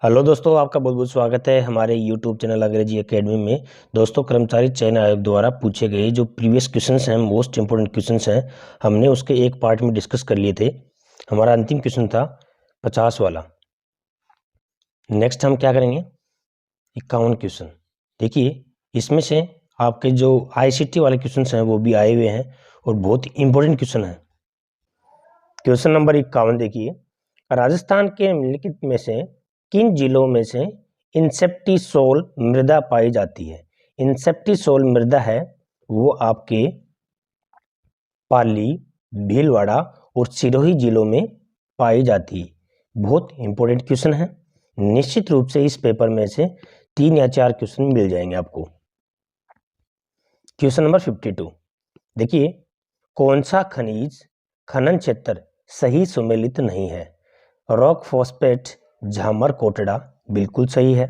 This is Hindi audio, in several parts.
हेलो दोस्तों, आपका बहुत बहुत स्वागत है हमारे यूट्यूब चैनल अंग्रेजी एकेडमी में। दोस्तों, कर्मचारी चयन आयोग द्वारा पूछे गए जो प्रीवियस क्वेश्चंस हैं, मोस्ट इंपोर्टेंट क्वेश्चंस हैं, हमने उसके एक पार्ट में डिस्कस कर लिए थे। हमारा अंतिम क्वेश्चन था 50 वाला। नेक्स्ट हम क्या करेंगे, 51 क्वेश्चन। देखिए, इसमें से आपके जो आईसीटी वाले क्वेश्चन हैं वो भी आए हुए हैं और बहुत इंपॉर्टेंट क्वेश्चन है। क्वेश्चन नंबर 51 देखिए, राजस्थान के निम्नलिखित में से किन जिलों में से इंसेप्टिसोल मृदा पाई जाती है। इंसेप्टिसोल मृदा है वो आपके पाली, भीलवाड़ा और सिरोही जिलों में पाई जाती है। बहुत इंपॉर्टेंट क्वेश्चन है, निश्चित रूप से इस पेपर में से 3 या 4 क्वेश्चन मिल जाएंगे आपको। क्वेश्चन नंबर 52 देखिए, कौन सा खनिज खनन क्षेत्र सही सुमेलित नहीं है। रॉक फॉस्फेट, झामर कोटड़ा बिल्कुल सही है।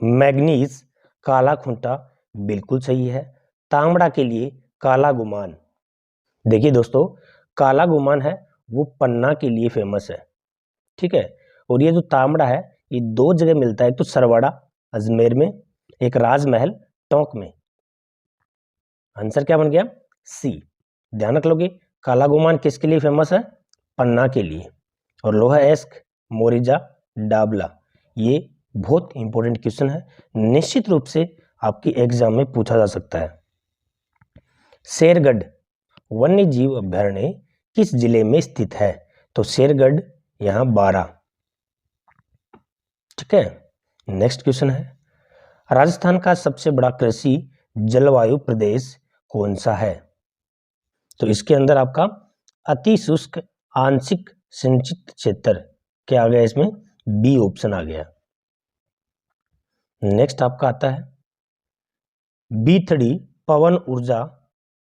मैग्नीज, काला खूंटा बिल्कुल सही है। तांबड़ा के लिए काला गुमान। देखिए दोस्तों, काला गुमान है वो पन्ना के लिए फेमस है, ठीक है। और ये जो तांबड़ा है ये 2 जगह मिलता है, एक तो सरवाड़ा अजमेर में, एक राजमहल टोंक में। आंसर क्या बन गया, सी। ध्यान रख लोगे, काला गुमान किसके लिए फेमस है, पन्ना के लिए। और लोहा एस्क, मोरिजा, डाबला, ये बहुत इंपॉर्टेंट क्वेश्चन है, निश्चित रूप से आपकी एग्जाम में पूछा जा सकता है। शेरगढ़ वन्य जीव अभयारण्य किस जिले में स्थित है। तो शेरगढ़ यहां 12, ठीक है। नेक्स्ट क्वेश्चन है, राजस्थान का सबसे बड़ा कृषि जलवायु प्रदेश कौन सा है। तो इसके अंदर आपका अति शुष्क आंशिक सिंचित क्षेत्र क्या आ गया, इसमें बी ऑप्शन आ गया। नेक्स्ट आपका आता है बीथड़ी पवन ऊर्जा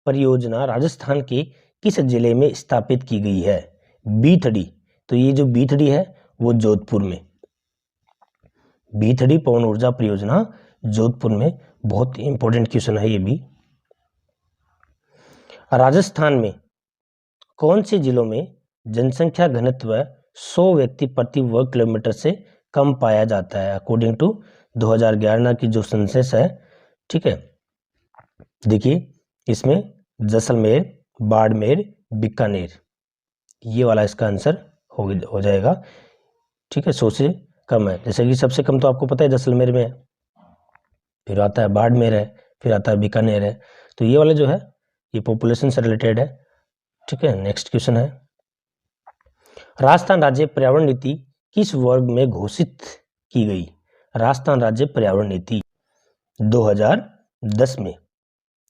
परियोजना राजस्थान के किस जिले में स्थापित की गई है। बीथड़ी, तो ये जो बीथड़ी है वो जोधपुर में। बीथड़ी पवन ऊर्जा परियोजना जोधपुर में, बहुत इंपॉर्टेंट क्वेश्चन है ये भी। राजस्थान में कौन से जिलों में जनसंख्या घनत्व 100 व्यक्ति प्रति वर्ग किलोमीटर से कम पाया जाता है, अकॉर्डिंग टू 2011 की जो सेंसस है, ठीक है। देखिए, इसमें जैसलमेर, बाड़मेर, बीकानेर, ये वाला इसका आंसर हो जाएगा, ठीक है। 100 से कम है, जैसे कि सबसे कम तो आपको पता है जैसलमेर में है, फिर आता है बाड़मेर है, फिर आता है बीकानेर है। तो ये वाला जो है ये पॉपुलेशन से रिलेटेड है, ठीक है। नेक्स्ट क्वेश्चन है, राजस्थान राज्य पर्यावरण नीति किस वर्ग में घोषित की गई। राजस्थान राज्य पर्यावरण नीति 2010 में,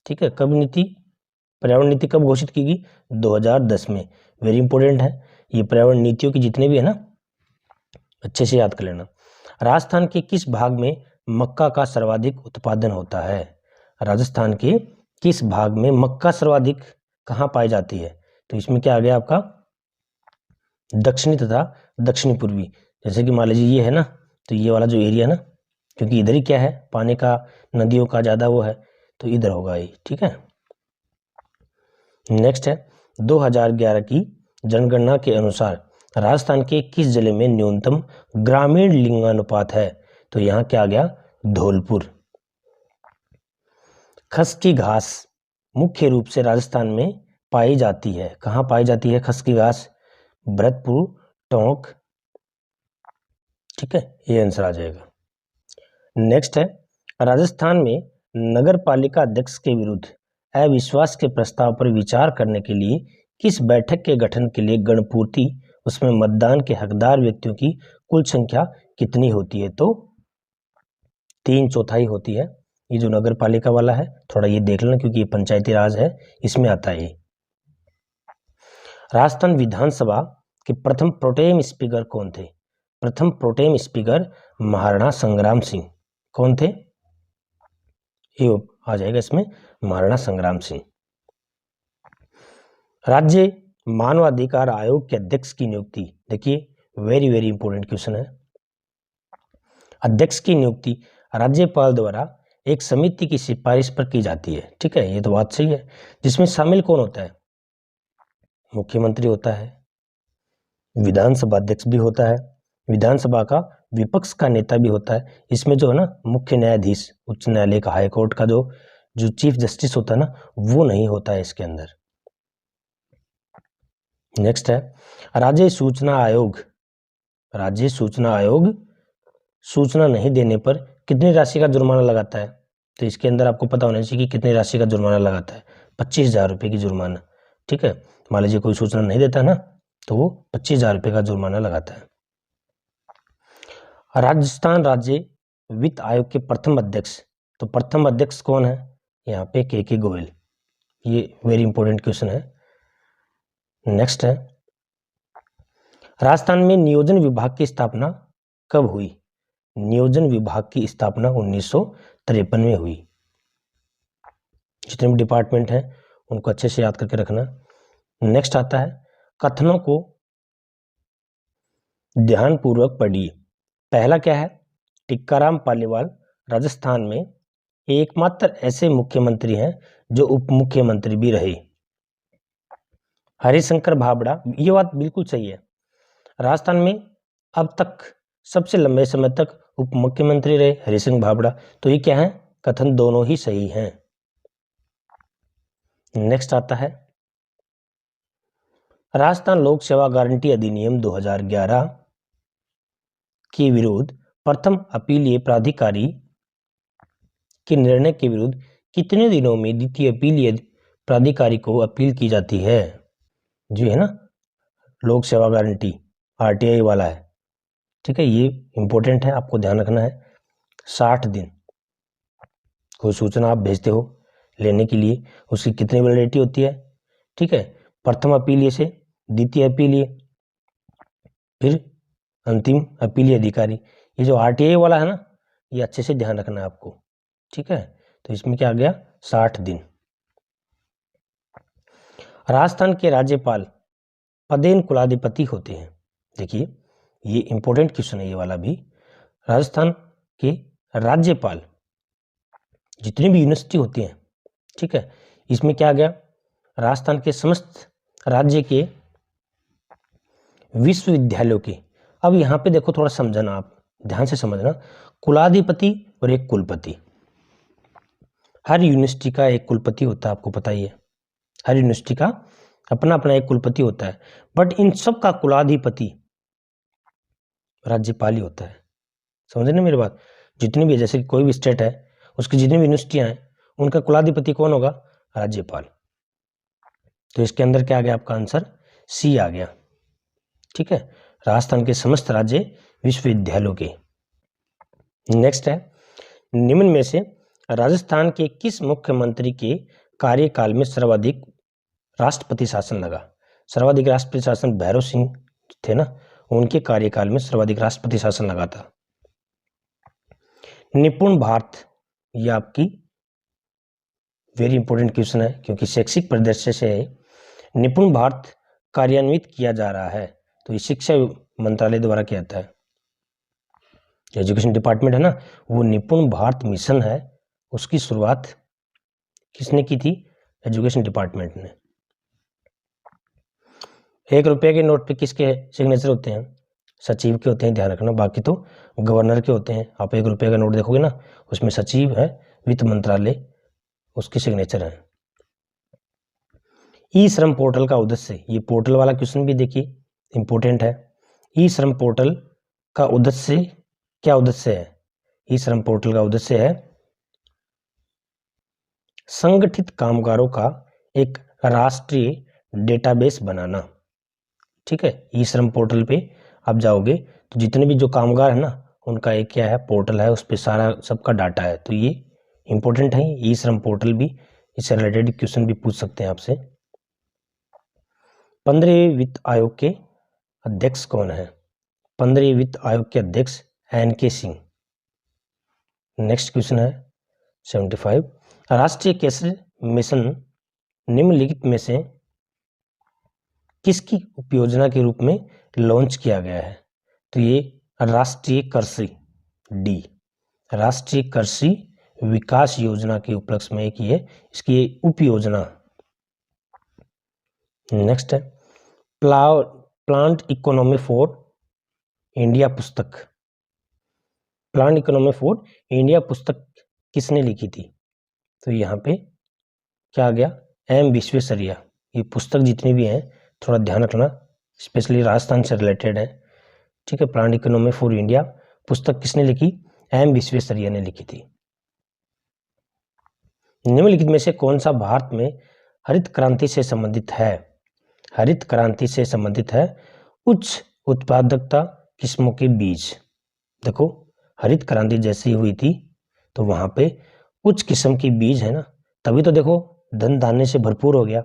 ठीक है। कब पर्यावरण नीति कब घोषित की गई, 2010 में। वेरी इंपॉर्टेंट है, ये पर्यावरण नीतियों की जितने भी है ना, अच्छे से याद कर लेना। राजस्थान के किस भाग में मक्का का सर्वाधिक उत्पादन होता है। राजस्थान के किस भाग में मक्का सर्वाधिक कहाँ पाई जाती है। तो इसमें क्या आ गया आपका दक्षिणी तथा दक्षिणी पूर्वी। जैसे कि मान लीजिए ये है ना, तो ये वाला जो एरिया ना, क्योंकि इधर ही क्या है, पानी का, नदियों का ज़्यादा वो है, तो इधर होगा ये, ठीक है। नेक्स्ट है 2011 की जनगणना के अनुसार राजस्थान के किस जिले में न्यूनतम ग्रामीण लिंगानुपात है। तो यहाँ क्या आ गया, धौलपुर। खस की घास मुख्य रूप से राजस्थान में पाई जाती है, कहाँ पाई जाती है खस की घास, भरतपुर, टोंक, ठीक है, ये आंसर आ जाएगा। नेक्स्ट है, राजस्थान में नगर पालिका अध्यक्ष के विरुद्ध अविश्वास के प्रस्ताव पर विचार करने के लिए किस बैठक के गठन के लिए गणपूर्ति, उसमें मतदान के हकदार व्यक्तियों की कुल संख्या कितनी होती है। तो 3/4 होती है। ये जो नगर पालिका वाला है थोड़ा ये देख लेना, क्योंकि ये पंचायती राज है, इसमें आता है। राजस्थान विधानसभा के प्रथम प्रोटेम स्पीकर कौन थे। प्रथम प्रोटेम स्पीकर महाराणा संग्राम सिंह। कौन थे, ये आ जाएगा इसमें, महाराणा संग्राम सिंह। राज्य मानवाधिकार आयोग के अध्यक्ष की नियुक्ति, देखिए वेरी वेरी इंपॉर्टेंट क्वेश्चन है। अध्यक्ष की नियुक्ति राज्यपाल द्वारा एक समिति की सिफारिश पर की जाती है, ठीक है, ये तो बात सही है। जिसमें शामिल कौन होता है, मुख्यमंत्री होता है, विधानसभा अध्यक्ष भी होता है, विधानसभा का विपक्ष का नेता भी होता है। इसमें जो है ना मुख्य न्यायाधीश उच्च न्यायालय का, हाई कोर्ट का जो चीफ जस्टिस होता है ना, वो नहीं होता है इसके अंदर। नेक्स्ट है राज्य सूचना आयोग। राज्य सूचना आयोग सूचना नहीं देने पर कितनी राशि का जुर्माना लगाता है? तो इसके अंदर आपको पता होना चाहिए कि कितनी राशि का जुर्माना लगाता है। 25,000 रुपये की जुर्माना। ठीक है, मान लीजिए कोई सूचना नहीं देता ना, तो वो 25,000 रुपये का जुर्माना लगाता है। राजस्थान राज्य वित्त आयोग के प्रथम अध्यक्ष, तो प्रथम अध्यक्ष कौन है? यहाँ पे के गोयल। ये वेरी इंपॉर्टेंट क्वेश्चन है। नेक्स्ट है राजस्थान में नियोजन विभाग की स्थापना कब हुई? नियोजन विभाग की स्थापना 1953 में हुई। जितने भी डिपार्टमेंट हैं उनको अच्छे से याद करके रखना। नेक्स्ट आता है कथनों को ध्यानपूर्वक पढ़िए। पहला क्या है? टिक्काराम पालीवाल राजस्थान में एकमात्र ऐसे मुख्यमंत्री हैं जो उप मुख्यमंत्री भी रहे। हरिशंकर भाबड़ा, ये बात बिल्कुल सही है, राजस्थान में अब तक सबसे लंबे समय तक उप मुख्यमंत्री रहे हरिशंकर भाबड़ा। तो ये क्या है? कथन दोनों ही सही हैं। नेक्स्ट आता है राजस्थान लोक सेवा गारंटी अधिनियम 2011 के विरुद्ध प्रथम अपीलीय प्राधिकारी के निर्णय के विरुद्ध कितने दिनों में द्वितीय अपीलीय प्राधिकारी को अपील की जाती है? जो है ना लोक सेवा गारंटी आरटीआई वाला है। ठीक है, ये इंपॉर्टेंट है, आपको ध्यान रखना है। 60 दिन कोई सूचना आप भेजते हो लेने के लिए, उसकी कितनी वैलिडिटी होती है? ठीक है, प्रथम अपीलीय से द्वितीय अपीलीय, फिर अंतिम अपीलीय अधिकारी। ये जो आरटीआई वाला है ना, ये अच्छे से ध्यान रखना है आपको। ठीक है, तो इसमें क्या आ गया? 60 दिन। राजस्थान के राज्यपाल पदेन कुलाधिपति होते हैं। देखिए ये इंपॉर्टेंट क्वेश्चन है ये वाला भी। राजस्थान के राज्यपाल जितनी भी यूनिवर्सिटी होती हैं, ठीक है, इसमें क्या आ गया? राजस्थान के समस्त राज्य के विश्वविद्यालयों के। अब यहाँ पे देखो थोड़ा समझना, आप ध्यान से समझना, कुलाधिपति और एक कुलपति। हर यूनिवर्सिटी का एक कुलपति होता है, आपको पता ही है। हर यूनिवर्सिटी का अपना अपना एक कुलपति होता है, बट इन सब का कुलाधिपति राज्यपाल ही होता है। समझे ना मेरी बात? जितनी भी, जैसे कोई भी स्टेट है उसकी जितनी भी यूनिवर्सिटियां हैं उनका कुलाधिपति कौन होगा? राज्यपाल। तो इसके अंदर क्या आ गया आपका आंसर? सी आ गया। ठीक है, राजस्थान के समस्त राज्य विश्वविद्यालयों के। नेक्स्ट है निम्न में से राजस्थान के किस मुख्यमंत्री के कार्यकाल में सर्वाधिक राष्ट्रपति शासन लगा? सर्वाधिक राष्ट्रपति शासन भैरव सिंह थे ना, उनके कार्यकाल में सर्वाधिक राष्ट्रपति शासन लगा था। निपुण भारत, ये आपकी वेरी इंपॉर्टेंट क्वेश्चन है क्योंकि शैक्षिक परिदृश्य से निपुण भारत कार्यान्वित किया जा रहा है। तो ये शिक्षा मंत्रालय द्वारा किया जाता है। एजुकेशन डिपार्टमेंट है ना, वो निपुण भारत मिशन है, उसकी शुरुआत किसने की थी? एजुकेशन डिपार्टमेंट ने। 1 रुपये के नोट पे किसके सिग्नेचर होते हैं? सचिव के होते हैं, ध्यान रखना। बाकी तो गवर्नर के होते हैं। आप 1 रुपये का नोट देखोगे ना, उसमें सचिव है, वित्त मंत्रालय, उसके सिग्नेचर है। ई श्रम पोर्टल का उद्देश्य, ये पोर्टल वाला क्वेश्चन भी देखिए इंपॉर्टेंट है। ई श्रम पोर्टल का उद्देश्य क्या उद्देश्य है? ई श्रम पोर्टल का उद्देश्य है संगठित कामगारों का एक राष्ट्रीय डेटाबेस बनाना। ठीक है, ई श्रम पोर्टल पे आप जाओगे तो जितने भी जो कामगार है ना, उनका एक क्या है? पोर्टल है, उस पर सारा सबका डाटा है। तो ये इंपॉर्टेंट है ई श्रम पोर्टल भी, इससे रिलेटेड क्वेश्चन भी पूछ सकते हैं आपसे। 15वें वित्त आयोग के अध्यक्ष कौन है? 15वें वित्त आयोग के अध्यक्ष NK सिंह। नेक्स्ट क्वेश्चन है 75, राष्ट्रीय कैशलेस मिशन निम्नलिखित में से किसकी उपयोजना के रूप में लॉन्च किया गया है? तो ये राष्ट्रीय कृषि डी, राष्ट्रीय कृषि विकास योजना के उपलक्ष्य में एक ये इसकी उपयोजना। नेक्स्ट है प्लांट इकोनॉमी फॉर इंडिया पुस्तक, प्लान इकोनॉमी फॉर इंडिया पुस्तक किसने लिखी थी? तो यहाँ पे क्या आ गया? एम विश्वेश्वरैया। ये पुस्तक जितनी भी हैं थोड़ा ध्यान रखना, स्पेशली राजस्थान से रिलेटेड है, ठीक है। प्लान इकोनॉमी फॉर इंडिया पुस्तक किसने लिखी? एम विश्वेश्वरैया ने लिखी थी। निम्नलिखित में से कौन सा भारत में हरित क्रांति से संबंधित है? हरित क्रांति से संबंधित है उच्च उत्पादकता किस्मों के बीज। देखो हरित क्रांति जैसी हुई थी तो वहां पे उच्च किस्म की बीज है ना, तभी तो देखो धन धान्य से भरपूर हो गया,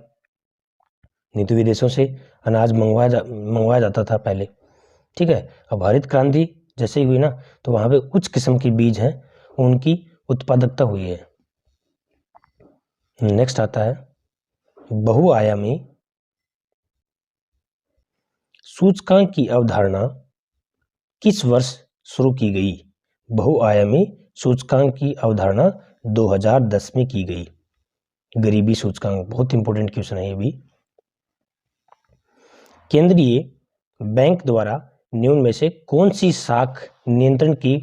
नहीं तो विदेशों से अनाज मंगवाया जाता था पहले, ठीक है। अब हरित क्रांति जैसे ही हुई ना तो वहां पे उच्च किस्म की बीज हैं, उनकी उत्पादकता हुई है। नेक्स्ट आता है बहुआयामी सूचकांक की अवधारणा किस वर्ष शुरू की गई? बहुआयामी सूचकांक की अवधारणा 2010 में की गई। गरीबी सूचकांक बहुत इंपॉर्टेंट क्वेश्चन है ये भी। केंद्रीय बैंक द्वारा निम्न में से कौन सी साख नियंत्रण की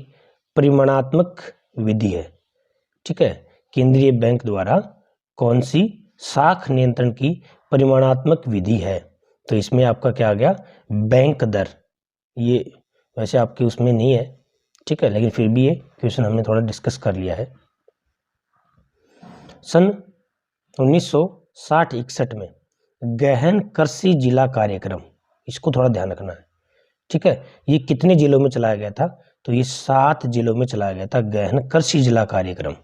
परिमाणात्मक विधि है? ठीक है, केंद्रीय बैंक द्वारा कौन सी साख नियंत्रण की परिमाणात्मक विधि है? तो इसमें आपका क्या आ गया? बैंक दर। ये वैसे आपके उसमें नहीं है, ठीक है, लेकिन फिर भी ये क्वेश्चन हमने थोड़ा डिस्कस कर लिया है। सन 1960-61 में गहन कृषि जिला कार्यक्रम, इसको थोड़ा ध्यान रखना है, ठीक है। ये कितने जिलों में चलाया गया था? तो ये 7 जिलों में चलाया गया था गहन कृषि जिला कार्यक्रम।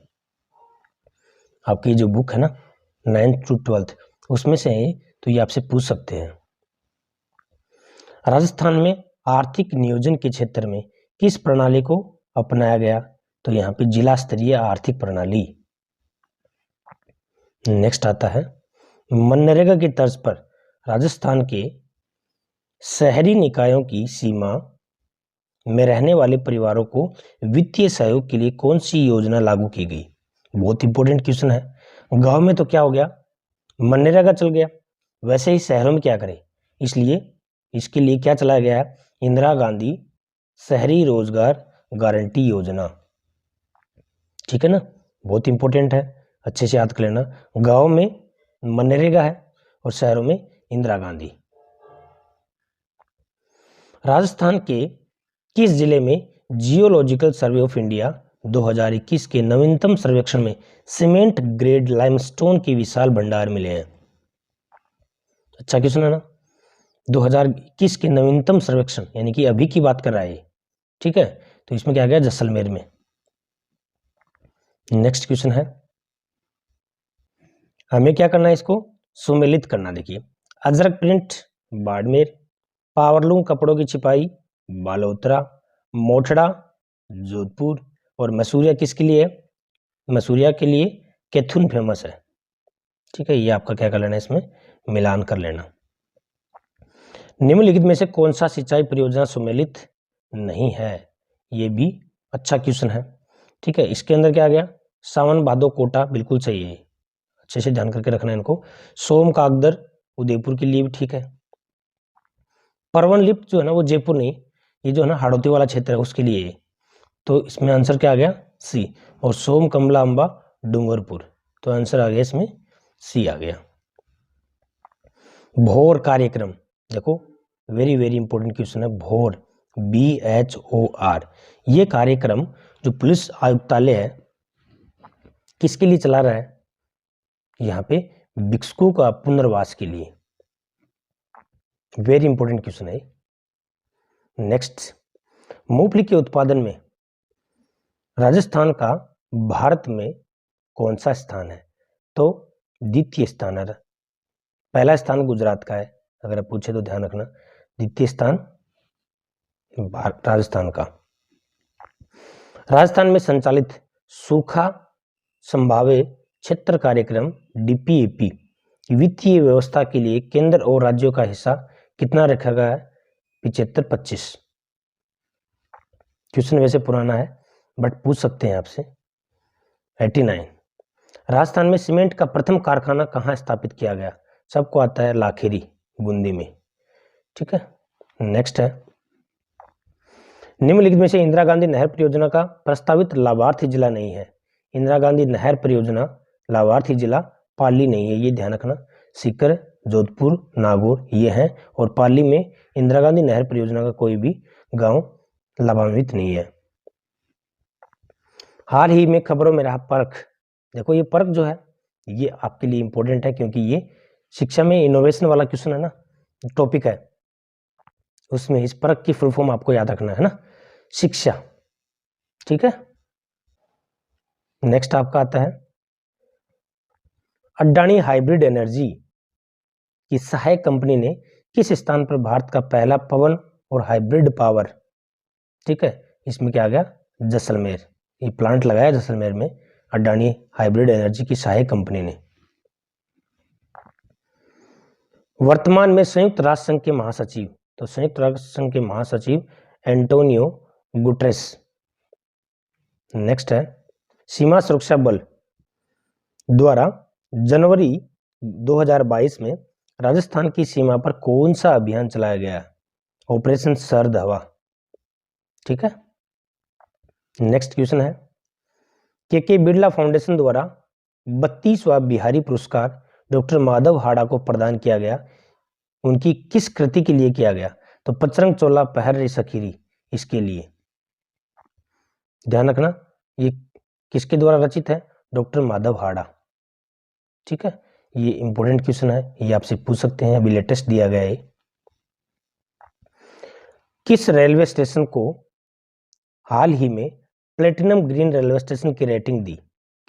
आपकी जो बुक है ना 9th to 12th उसमें से है, तो ये आपसे पूछ सकते हैं। राजस्थान में आर्थिक नियोजन के क्षेत्र में किस प्रणाली को अपनाया गया? तो यहाँ पे जिला स्तरीय आर्थिक प्रणाली। नेक्स्ट आता है मनरेगा की तर्ज पर राजस्थान के शहरी निकायों की सीमा में रहने वाले परिवारों को वित्तीय सहयोग के लिए कौन सी योजना लागू की गई? बहुत इंपॉर्टेंट क्वेश्चन है। गांव में तो क्या हो गया? मनरेगा चल गया, वैसे ही शहरों में क्या करें? इसलिए इसके लिए क्या चलाया गया है? इंदिरा गांधी शहरी रोजगार गारंटी योजना, ठीक है ना, बहुत इंपॉर्टेंट है, अच्छे से याद कर लेना। गांव में मनरेगा है और शहरों में इंदिरा गांधी। राजस्थान के किस जिले में जियोलॉजिकल सर्वे ऑफ इंडिया 2021 के नवीनतम सर्वेक्षण में सीमेंट ग्रेड लाइमस्टोन के विशाल भंडार मिले हैं? अच्छा क्वेश्चन है ना। 2021 के नवीनतम सर्वेक्षण यानी कि अभी की बात कर रहा है, ठीक है, तो इसमें क्या गया? जैसलमेर में। नेक्स्ट क्वेश्चन है, हमें क्या करना है? इसको सुमेलित करना। देखिए अजरक प्रिंट बाड़मेर, पावरलूम कपड़ों की छिपाई बालोतरा, मोठड़ा जोधपुर और मसूरिया किसके लिए? मसूरिया के लिए कैथुन फेमस है, ठीक है। ये आपका क्या कर लेना है? इसमें मिलान कर लेना। निम्नलिखित में से कौन सा सिंचाई परियोजना सुमेलित नहीं है? ये भी अच्छा क्वेश्चन है, ठीक है। इसके अंदर क्या आ गया? सावन भादो कोटा बिल्कुल सही है, अच्छे से ध्यान करके रखना है इनको। सोम कागदर उदयपुर के लिए भी ठीक है। परवन लिप्त जो है ना वो जयपुर नहीं, ये जो है ना हाड़ौती वाला क्षेत्र है उसके लिए, तो इसमें आंसर क्या आ गया? सी। और सोम कमला अंबा डूंगरपुर, तो आंसर आ गया इसमें सी आ गया। भोर कार्यक्रम, देखो वेरी वेरी इंपॉर्टेंट क्वेश्चन है। भोर BHOR, ये कार्यक्रम जो पुलिस आयुक्तालय है किसके लिए चला रहा है? यहाँ पे भिक्षुकों का पुनर्वास के लिए। वेरी इंपॉर्टेंट क्वेश्चन है। नेक्स्ट, मूंगफली के उत्पादन में राजस्थान का भारत में कौन सा स्थान है? तो द्वितीय स्थान है। पहला स्थान गुजरात का है, अगर आप पूछे तो ध्यान रखना। द्वितीय स्थान राजस्थान का। राजस्थान में संचालित सूखा संभाव्य क्षेत्र कार्यक्रम DPAP वित्तीय व्यवस्था के लिए केंद्र और राज्यों का हिस्सा कितना रखा गया है? 75-25। क्वेश्चन वैसे पुराना है बट पूछ सकते हैं आपसे। 89। राजस्थान में सीमेंट का प्रथम कारखाना कहाँ स्थापित किया गया? सबको आता है लाखेरी बूंदी में, ठीक है। नेक्स्ट है निम्नलिखित में से इंदिरा गांधी नहर परियोजना का प्रस्तावित लाभार्थी जिला नहीं है। इंदिरा गांधी नहर परियोजना लाभार्थी जिला पाली नहीं है, ये ध्यान रखना। सीकर, जोधपुर, नागौर ये हैं, और पाली में इंदिरा गांधी नहर परियोजना का कोई भी गांव लाभान्वित नहीं है। हाल ही में खबरों में रहा पर्क। देखो ये पर्क जो है ये आपके लिए इंपॉर्टेंट है, क्योंकि ये शिक्षा में इनोवेशन वाला क्वेश्चन है ना, टॉपिक है, उसमें इस पर्क की फुल फॉर्म आपको याद रखना है ना, शिक्षा। ठीक है, नेक्स्ट आपका आता है अडानी हाइब्रिड एनर्जी की सहायक कंपनी ने किस स्थान पर भारत का पहला पवन और हाइब्रिड पावर, ठीक है, इसमें क्या आ गया, जैसलमेर, ये प्लांट लगाया जैसलमेर में अडानी हाइब्रिड एनर्जी की सहायक कंपनी ने। वर्तमान में संयुक्त राष्ट्र संघ के महासचिव, तो संयुक्त राष्ट्र संघ के महासचिव एंटोनियो गुटेरेस। नेक्स्ट है सीमा सुरक्षा बल द्वारा जनवरी 2022 में राजस्थान की सीमा पर कौन सा अभियान चलाया गया, ऑपरेशन सर्द हवा। ठीक है, नेक्स्ट क्वेश्चन है के बिरला फाउंडेशन द्वारा 32वां बिहारी पुरस्कार डॉक्टर माधव हाड़ा को प्रदान किया गया, उनकी किस कृति के लिए किया गया, तो पचरंग चोला पहर रे सखीरी, इसके लिए ध्यान रखना। ये किसके द्वारा रचित है, डॉक्टर माधव हाड़ा। ठीक है, ये इंपॉर्टेंट क्वेश्चन है, ये आपसे पूछ सकते हैं, अभी लेटेस्ट दिया गया है। किस रेलवे स्टेशन को हाल ही में प्लेटिनम ग्रीन रेलवे स्टेशन की रेटिंग दी,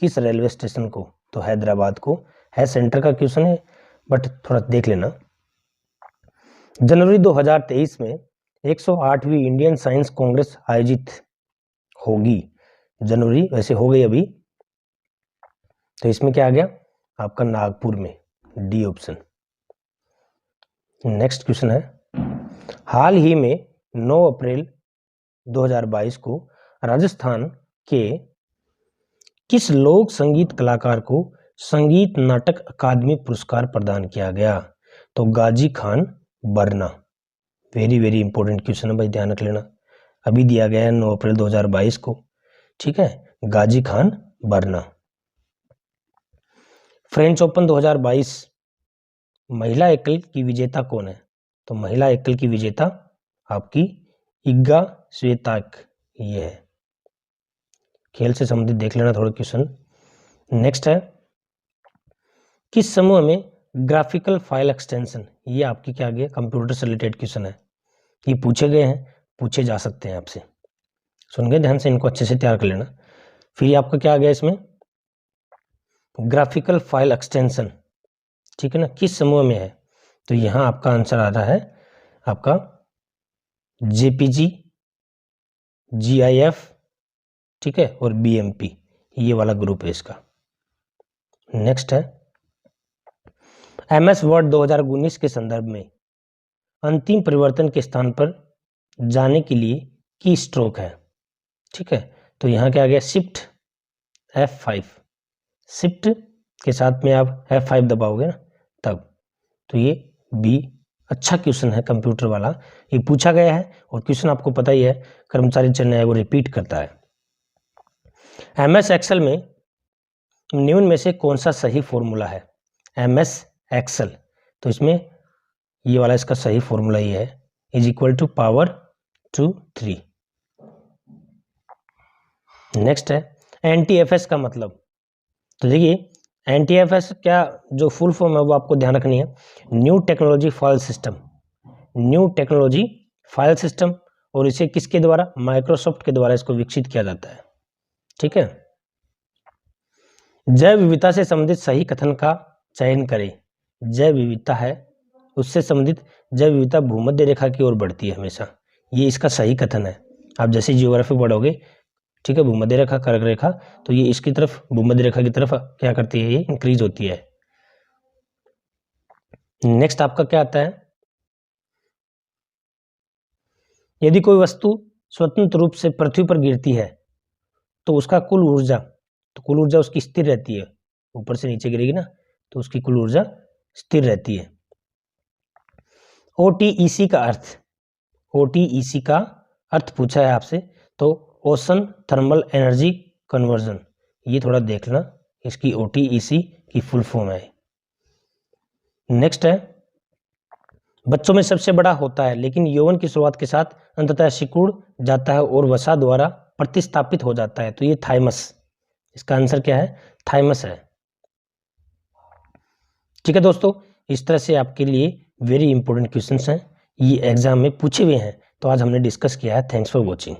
किस रेलवे स्टेशन को, तो हैदराबाद को है। सेंटर का क्वेश्चन है बट थोड़ा देख लेना। जनवरी 2023 में 108वीं इंडियन साइंस कांग्रेस आयोजित होगी, जनवरी वैसे हो गई अभी, तो इसमें क्या आ गया आपका नागपुर में, डी ऑप्शन। नेक्स्ट क्वेश्चन है हाल ही में 9 अप्रैल 2022 को राजस्थान के किस लोक संगीत कलाकार को संगीत नाटक अकादमी पुरस्कार प्रदान किया गया, तो गाजी खान बरना। वेरी वेरी इंपॉर्टेंट क्वेश्चन है भाई, ध्यान रख लेना, अभी दिया गया है 9 अप्रैल 2022 को। ठीक है, गाजी खान बरना। फ्रेंच ओपन 2022 महिला एकल की विजेता कौन है, तो महिला एकल की विजेता आपकी इग्गा स्वेताक, ये है। खेल से संबंधित देख लेना थोड़ा क्वेश्चन। नेक्स्ट है किस समूह में ग्राफिकल फाइल एक्सटेंशन, ये आपकी क्या गया कंप्यूटर से रिलेटेड क्वेश्चन है, ये पूछे गए हैं, पूछे जा सकते हैं आपसे, सुन गए ध्यान से, इनको अच्छे से तैयार कर लेना। फिर आपका क्या आ गया इसमें ग्राफिकल फाइल एक्सटेंशन, ठीक है ना, किस समूह में है, तो यहां आपका आंसर आ रहा है आपका जेपीजी, जीआईएफ, ठीक है, और बीएमपी, ये वाला ग्रुप है इसका। नेक्स्ट है एमएस वर्ड 2019 के संदर्भ में अंतिम परिवर्तन के स्थान पर जाने के लिए की स्ट्रोक है। ठीक है, तो यहां क्या आ गया शिफ्ट F5, शिफ्ट के साथ में आप F5 दबाओगे ना तब, तो ये बी। अच्छा क्वेश्चन है कंप्यूटर वाला, ये पूछा गया है, और क्वेश्चन आपको पता ही है कर्मचारी चयन आयोग वो रिपीट करता है। एमएस एक्सेल में निम्न में से कौन सा सही फॉर्मूला है, एमएस एक्सेल, तो इसमें ये वाला इसका सही फॉर्मूला ये है, is equal to power two 3। Next है एनटीएफएस का मतलब, तो देखिए एनटीएफएस क्या जो फुल फॉर्म है वो आपको ध्यान रखनी है, new technology file system, new technology file system, और इसे किसके द्वारा, माइक्रोसॉफ्ट के द्वारा इसको विकसित किया जाता है। ठीक है, जैव विविधता से संबंधित सही कथन का चयन करें, जैव विविधता है उससे संबंधित जैव विविधता भूमध्य रेखा की ओर बढ़ती है हमेशा, ये इसका सही कथन है। आप जैसे जियोग्राफी पढ़ोगे, ठीक है, भूमध्य रेखा कर्क रेखा, तो ये इसकी तरफ भूमध्य रेखा की तरफ क्या करती है, ये इंक्रीज होती है। नेक्स्ट आपका क्या आता है, यदि कोई वस्तु स्वतंत्र रूप से पृथ्वी पर गिरती है तो उसका कुल ऊर्जा, तो कुल ऊर्जा उसकी स्थिर रहती है, ऊपर से नीचे गिरेगी ना तो उसकी कुल ऊर्जा स्थिर रहती है। ओटीईसी का अर्थ, ओटीईसी का अर्थ पूछा है आपसे, तो ओशन थर्मल एनर्जी कन्वर्जन, ये थोड़ा देख लेना, इसकी OTEC की फुल फॉर्म है। नेक्स्ट है, बच्चों में सबसे बड़ा होता है लेकिन यौवन की शुरुआत के साथ अंततः सिकुड़ जाता है और वसा द्वारा प्रतिस्थापित हो जाता है, तो ये थाइमस, इसका आंसर क्या है? थाइमस है। ठीक है दोस्तों, इस तरह से आपके लिए वेरी इंपॉर्टेंट क्वेश्चंस हैं, ये एग्जाम में पूछे हुए हैं, तो आज हमने डिस्कस किया है। Thanks for watching.